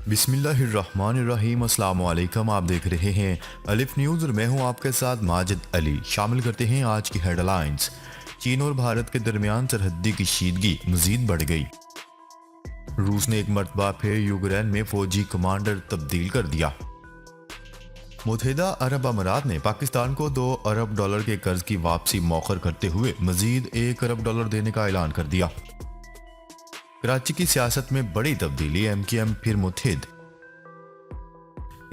बिस्मिल्लाहिर्रहमानिर्रहीम। अस्सलाम वालेकुम। आप देख रहे हैं अलिफ न्यूज़ और मैं हूं आपके साथ माजिद अली। शामिल करते हैं आज की हेडलाइंस। चीन और भारत के दरमियान सरहदी कशीदगी मजीद बढ़ गई। रूस ने एक मरतबा फिर यूक्रेन में फौजी कमांडर तब्दील कर दिया। मुत्तहिदा अरब अमारात ने पाकिस्तान को $2 अरब के कर्ज की वापसी मौखर करते हुए मजीद $1 अरब देने का ऐलान कर दिया। कराची की सियासत में बड़ी तब्दीली, एमक्यूएम फिर मुत्तहिद।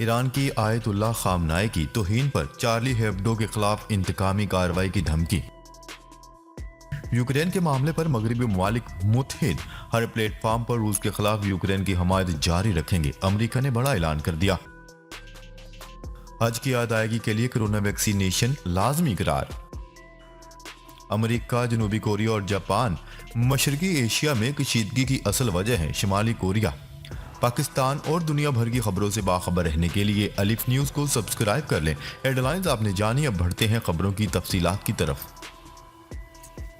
ईरान की आयतुल्लाह खामनाई की तौहीन पर चार्ली हेब्डो के खिलाफ इंतकामी कार्रवाई की धमकी। यूक्रेन के मामले पर मगरबी ममालिक मुत्तहिद, हर प्लेटफॉर्म पर रूस के खिलाफ यूक्रेन की हमायत जारी रखेंगे। अमेरिका ने बड़ा ऐलान कर दिया। हज की अदायगी के लिए कोरोना वैक्सीनेशन लाजमी करार। अमेरिका, जनूबी कोरिया और जापान मशरकी एशिया में कशीदगी की असल वजह है शिमाली कोरिया। पाकिस्तान और दुनिया भर की खबरों से बाखबर रहने के लिए अलिफ न्यूज़ को सब्सक्राइब कर लें। हेडलाइंस आपने जानी, अब बढ़ते हैं खबरों की तफसीलात की तरफ।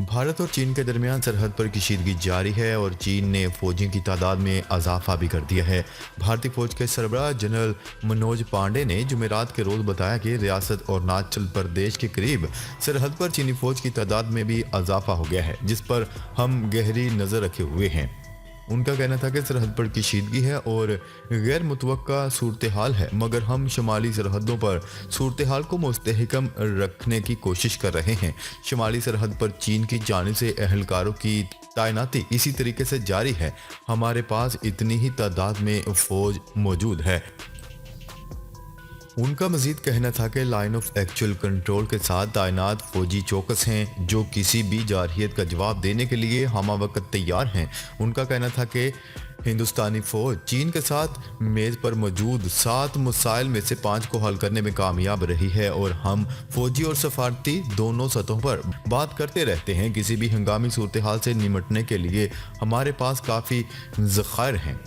भारत और चीन के दरमियान सरहद पर कशीदगी जारी है और चीन ने फौजियों की तादाद में इजाफा भी कर दिया है। भारतीय फौज के सरबराह जनरल मनोज पांडे ने जुमेरात के रोज़ बताया कि रियासत और अरुणाचल प्रदेश के करीब सरहद पर चीनी फौज की तादाद में भी इजाफा हो गया है, जिस पर हम गहरी नज़र रखे हुए हैं। उनका कहना था कि सरहद पर कशीदगी है और गैर मुतवक्का सूरत हाल है, मगर हम शुमाली सरहदों पर सूरत हाल को मुस्तहकम रखने की कोशिश कर रहे हैं। शुमाली सरहद पर चीन की जानिब से एहलकारों की तैनाती इसी तरीके से जारी है। हमारे पास इतनी ही तादाद में फौज मौजूद है। उनका मजीद कहना था कि लाइन ऑफ एक्चुअल कंट्रोल के साथ तैनात फौजी चौकस हैं, जो किसी भी जारहियत का जवाब देने के लिए हम वक्त तैयार हैं। उनका कहना था कि हिंदुस्तानी फौज चीन के साथ मेज़ पर मौजूद 7 मसाइल में से 5 को हल करने में कामयाब रही है और हम फौजी और सफारती दोनों सतहों पर बात करते रहते हैं। किसी भी हंगामी सूरत हाल से निमटने के लिए हमारे पास काफ़ी ज़खायर हैं।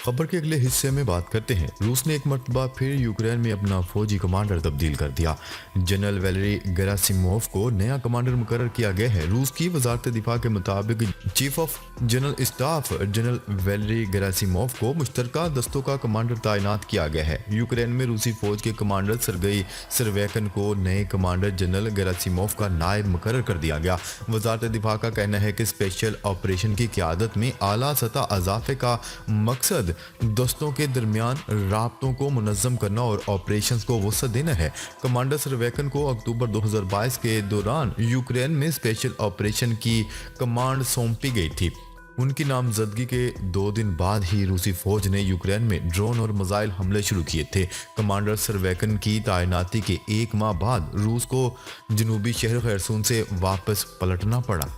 खबर के अगले हिस्से में बात करते हैं। रूस ने एक मरतबा फिर यूक्रेन में अपना फौजी कमांडर तब्दील कर दिया। जनरल वैलेरी गेरासिमोव को नया कमांडर मुकर्रर किया गया है। रूस की वजारत दिफा के मुताबिक chief of general staff general Valery Gerasimov को मुश्तरका दस्तों का कमांडर तैनात किया गया है। यूक्रेन में रूसी फौज के कमांडर सरगई सरवैकन को नए कमांडर जनरल गेरासिमोव का नायब मुकर्रर कर दिया गया। वजारत दिफा का कहना है कि स्पेशल ऑपरेशन की क़यादत में आला सतह इजाफे का मकसद दोस्तों के दरमियान राब्तों को मुनज़्ज़म करना और ऑपरेशंस को वसअत देना है। कमांडर सरवैकन को अक्टूबर 2022 के दौरान यूक्रेन में स्पेशल ऑपरेशन की कमांड सौंपी गई थी। उनकी नामजदगी के 2 दिन बाद ही रूसी फौज ने यूक्रेन में ड्रोन और मिसाइल हमले शुरू किए थे। कमांडर सरवैकन की तैनाती के 1 माह बाद रूस को जनूबी शहर खैरसून से वापस पलटना पड़ा।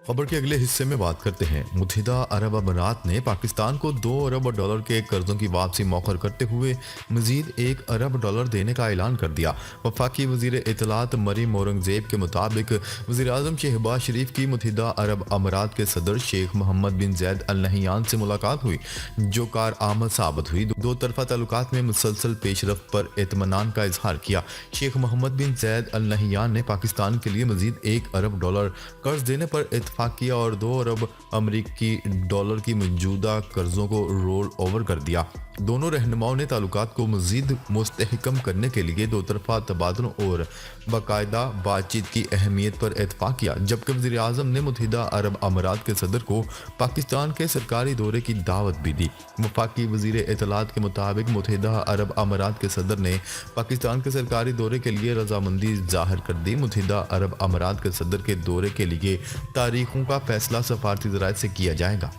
खबर के अगले हिस्से में बात करते हैं। मुत्तहिदा अरब अमारात ने पाकिस्तान को $2 अरब के कर्जों की वापसी मौखर करते हुए मजीद $1 अरब देने का ऐलान कर दिया। वफाकी वजीर इत्तलात मरीम औरंगजेब के मुताबिक वज़ीर आज़म शहबाज शरीफ की मुत्तहिदा अरब अमारात के सदर शेख मोहम्मद बिन ज़ायद अल नहयान से मुलाकात हुई, जो कार आमद साबित हुई। दो तरफा ताल्लुकात में मुसलसल पेशरफ्त पर इत्मीनान का इजहार किया। शेख मोहम्मद बिन ज़ायद अल नहयान ने पाकिस्तान के लिए मजीद $1 अरब कर्ज देने पर इत्तफाक किया और $2 अरब अमरीकी डॉलर की मौजूदा कर्जों को रोल ओवर कर दिया। दोनों रहनुमाओं ने ताल्लुकात को मजीद मुस्तहकम करने के लिए दो तरफा तबादलों और बाकायदा बातचीत की अहमियत पर इत्तफाक किया, जबकि वज़ीर आज़म ने मुत्तहिदा अरब अमारात के सदर को पाकिस्तान के सरकारी दौरे की दावत भी दी। वफाकी वज़ीर इत्तलात के मुताबिक मुत्तहिदा अरब अमारात के सदर ने पाकिस्तान के सरकारी दौरे के लिए रजामंदी जाहिर कर दी। मुत्तहिदा अरब अमारात के सदर के दौरे के लिए तारीखों का फैसला सफारती ज़राए से किया जाएगा।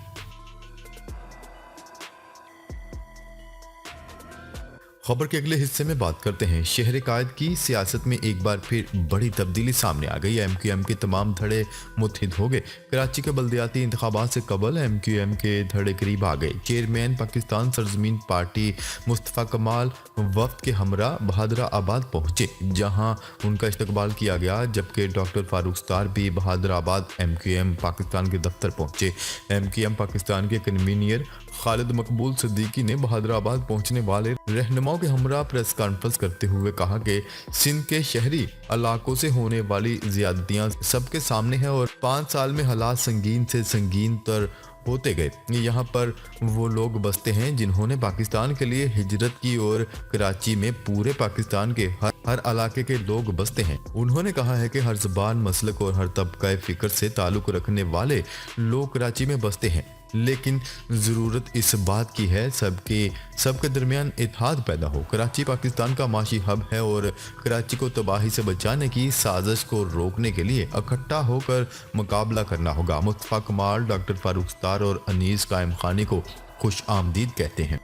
खबर के अगले हिस्से में बात करते हैं। शहर कायद की सियासत में एक बार फिर बड़ी तब्दीली सामने आ गई। एमक्यूएम के तमाम धड़े मुत्तहिद हो गए। कराची के बल्दियाती इंतखाबात से कबल एमक्यूएम के धड़े करीब आ गए। चेयरमैन पाकिस्तान सरजमीन पार्टी मुस्तफ़ा कमाल वफ्द के हमरा बहादुराबाद पहुंचे, जहां उनका इस्तकबाल किया गया, जबकि डॉक्टर फारूक सत्तार भी बहादुराबाद एमक्यूएम पाकिस्तान के दफ्तर पहुंचे। एमक्यूएम पाकिस्तान के कन्वीनियर खालिद मकबूल सिद्दीकी ने बहादुराबाद पहुंचने वाले रहनुमा रहनुमाओं के हमरा प्रेस कॉन्फ्रेंस करते हुए कहा कि सिंध के शहरी इलाकों से होने वाली ज्यादतियां सबके सामने है और 5 साल में हालात संगीन से संगीन तर होते गए। यहाँ पर वो लोग बसते हैं जिन्होंने पाकिस्तान के लिए हिजरत की और कराची में पूरे पाकिस्तान के हर इलाके के लोग बसते हैं। उन्होंने कहा है कि हर ज़बान, मसलक और हर तबका फ़िक्र से ताल्लुक़ रखने वाले लोग कराची में बसते हैं, लेकिन ज़रूरत इस बात की है सबके दरमियान इत्तेहाद पैदा हो। कराची पाकिस्तान का माशी हब है और कराची को तबाही से बचाने की साजिश को रोकने के लिए इकट्ठा होकर मुकाबला करना होगा। मुस्तफ़ा कमाल डॉक्टर फारूक सत्तार और अनीस कायम खानी को खुश आमदीद कहते हैं।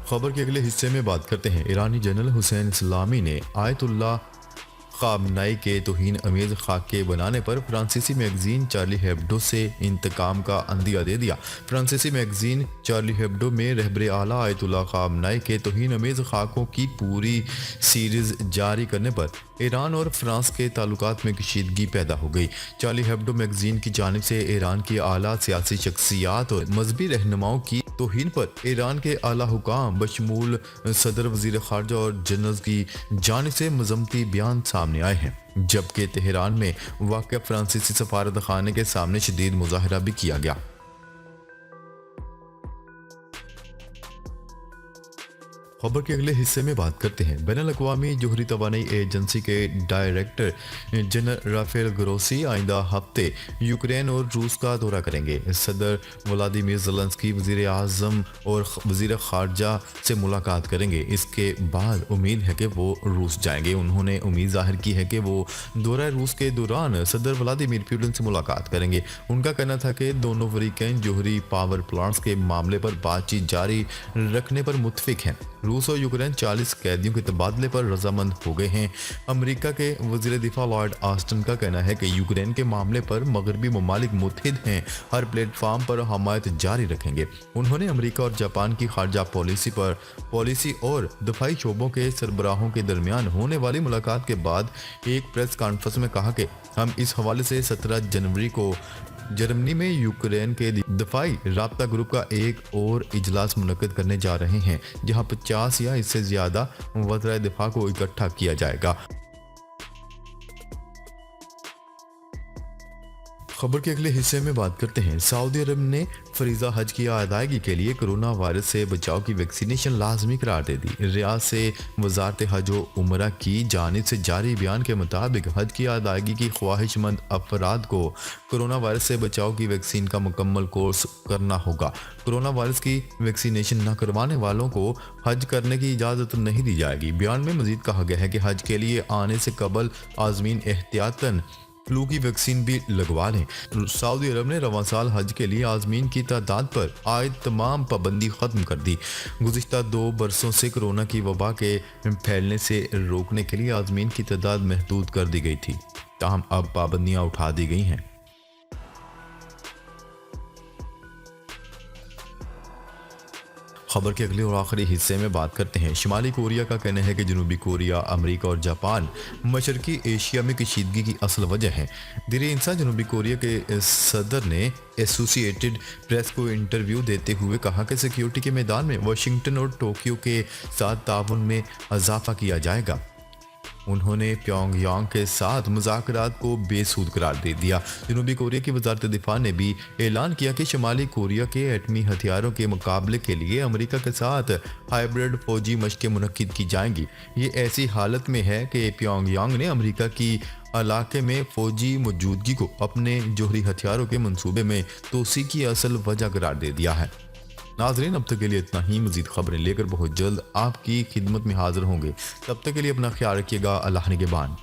खबर के अगले हिस्से में बात करते हैं। ईरानी जनरल हुसैन इस्लामी ने आयतुल्लाह खामनाई के तौहीन अमेज़ खाके बनाने पर फ्रांसीसी मैगजीन चार्ली हेब्डो से इंतकाम का अंदिया दे दिया। फ्रांसीसी मैगजीन चार्ली हेब्डो में रहबर आला आयतुल्लाह खामनाई के तौहीन अमेज़ खाकों की पूरी सीरीज़ जारी करने पर ईरान और फ्रांस के ताल्लुकात में कशीदगी पैदा हो गई। चार्ली हेब्डो मैगजीन की जानिब से ईरान की आला सियासी शख्सियात और मजहबी रहनुमाओं की तौहीन पर ईरान के आला हुकाम बशमूल सदर, वजीर खारजा और जनरल की जानिब से मजम्मती बयान सामने आए हैं, जबकि तेहरान में वाक़या फ्रांसीसी सफारत खाने के सामने शदीद मुजाहरा भी किया गया। खबर के अगले हिस्से में बात करते हैं। बैनुल-अक़वामी जोहरी तवानाई एजेंसी के डायरेक्टर जनरल राफेल ग्रोसी आइंदा हफ्ते यूक्रेन और रूस का दौरा करेंगे। सदर व्लादिमीर ज़ेलेंस्की वज़ीर आज़म और वज़ीर ख़ारजा से मुलाकात करेंगे। इसके बाद उम्मीद है कि वो रूस जाएंगे। उन्होंने उम्मीद जाहिर की है कि वो दौरा रूस के दौरान सदर व्लादिमीर पुतिन से मुलाकात करेंगे। उनका कहना था कि दोनों फरीक़ैन जोहरी पावर प्लांट्स के मामले पर बातचीत जारी रखने पर मुत्तफ़िक़ हैं। रूस और यूक्रेन 40 कैदियों के तबादले पर रजामंद हो गए हैं। अमेरिका के वज़ीर दिफा लॉयड ऑस्टिन का कहना है कि यूक्रेन के मामले पर मगरबी ममालिक मुत्तहिद हैं, हर प्लेटफार्म पर हमायत जारी रखेंगे। उन्होंने अमेरिका और जापान की खारजा पॉलिसी और दफाई शोबों के सरबराहों के दरमियान होने वाली मुलाकात के बाद एक प्रेस कॉन्फ्रेंस में कहा कि हम इस हवाले से 17 जनवरी को जर्मनी में यूक्रेन के दफाई राब्ता ग्रुप का एक और इजलास मुनक्किद करने जा रहे हैं, जहां 50 या इससे ज्यादा वज़राए दिफा को इकट्ठा किया जाएगा। खबर के अगले हिस्से में बात करते हैं। सऊदी अरब ने फरीज़ा हज की अदायगी के लिए कोरोना वायरस से बचाव की वैक्सीनेशन लाजमी करार दे दी। रियाद से वजारत हज व उमरा की जानिब से जारी बयान के मुताबिक हज की अदायगी की ख्वाहिशमंद अफराद को कोरोना वायरस से बचाव की वैक्सीन का मुकम्मल कोर्स करना होगा। कोरोना वायरस की वैक्सीनेशन न करवाने वालों को हज करने की इजाज़त नहीं दी जाएगी। बयान में मजीद कहा गया है कि हज के लिए आने से कबल आज़मीन एहतियातन फ्लू की वैक्सीन भी लगवा लें। सऊदी अरब ने रवां साल हज के लिए आज़मीन की तादाद पर आयद तमाम पाबंदी ख़त्म कर दी। गुज़िश्ता 2 बरसों से कोरोना की वबा के फैलने से रोकने के लिए आज़मीन की तादाद महदूद कर दी गई थी, ताहम अब पाबंदियाँ उठा दी गई हैं। खबर के अगले और आखिरी हिस्से में बात करते हैं। शुमाली कोरिया का कहना है कि जनूबी कोरिया, अमेरिका और जापान मशरकी एशिया में कशीदगी की असल वजह है। दिरी इंसान जनूबी कोरिया के सदर ने एसोसिएटेड प्रेस को इंटरव्यू देते हुए कहा कि सिक्योरिटी के मैदान में वाशिंगटन और टोक्यो के साथ ताउन में इजाफा किया जाएगा। उन्होंने प्योंगयांग के साथ मुज़ाकरात को बेसुध करार दे दिया। जनूबी कोरिया की वजारत दिफा ने भी ऐलान किया कि शुमाली कोरिया के एटमी हथियारों के मुकाबले के लिए अमेरिका के साथ हाइब्रिड फौजी मशक़ें मुनक्किद की जाएंगी। ये ऐसी हालत में है कि प्योंगयांग ने अमेरिका की इलाके में फौजी मौजूदगी को अपने जोहरी हथियारों के मंसूबे में तोसी की असल वजह करार दे दिया है। नाज़रीन, अब तक के लिए इतना ही। मज़ीद खबरें लेकर बहुत जल्द आपकी खिदमत में हाजिर होंगे। तब तक के लिए अपना ख्याल रखिएगा। अल्लाह निगहबान।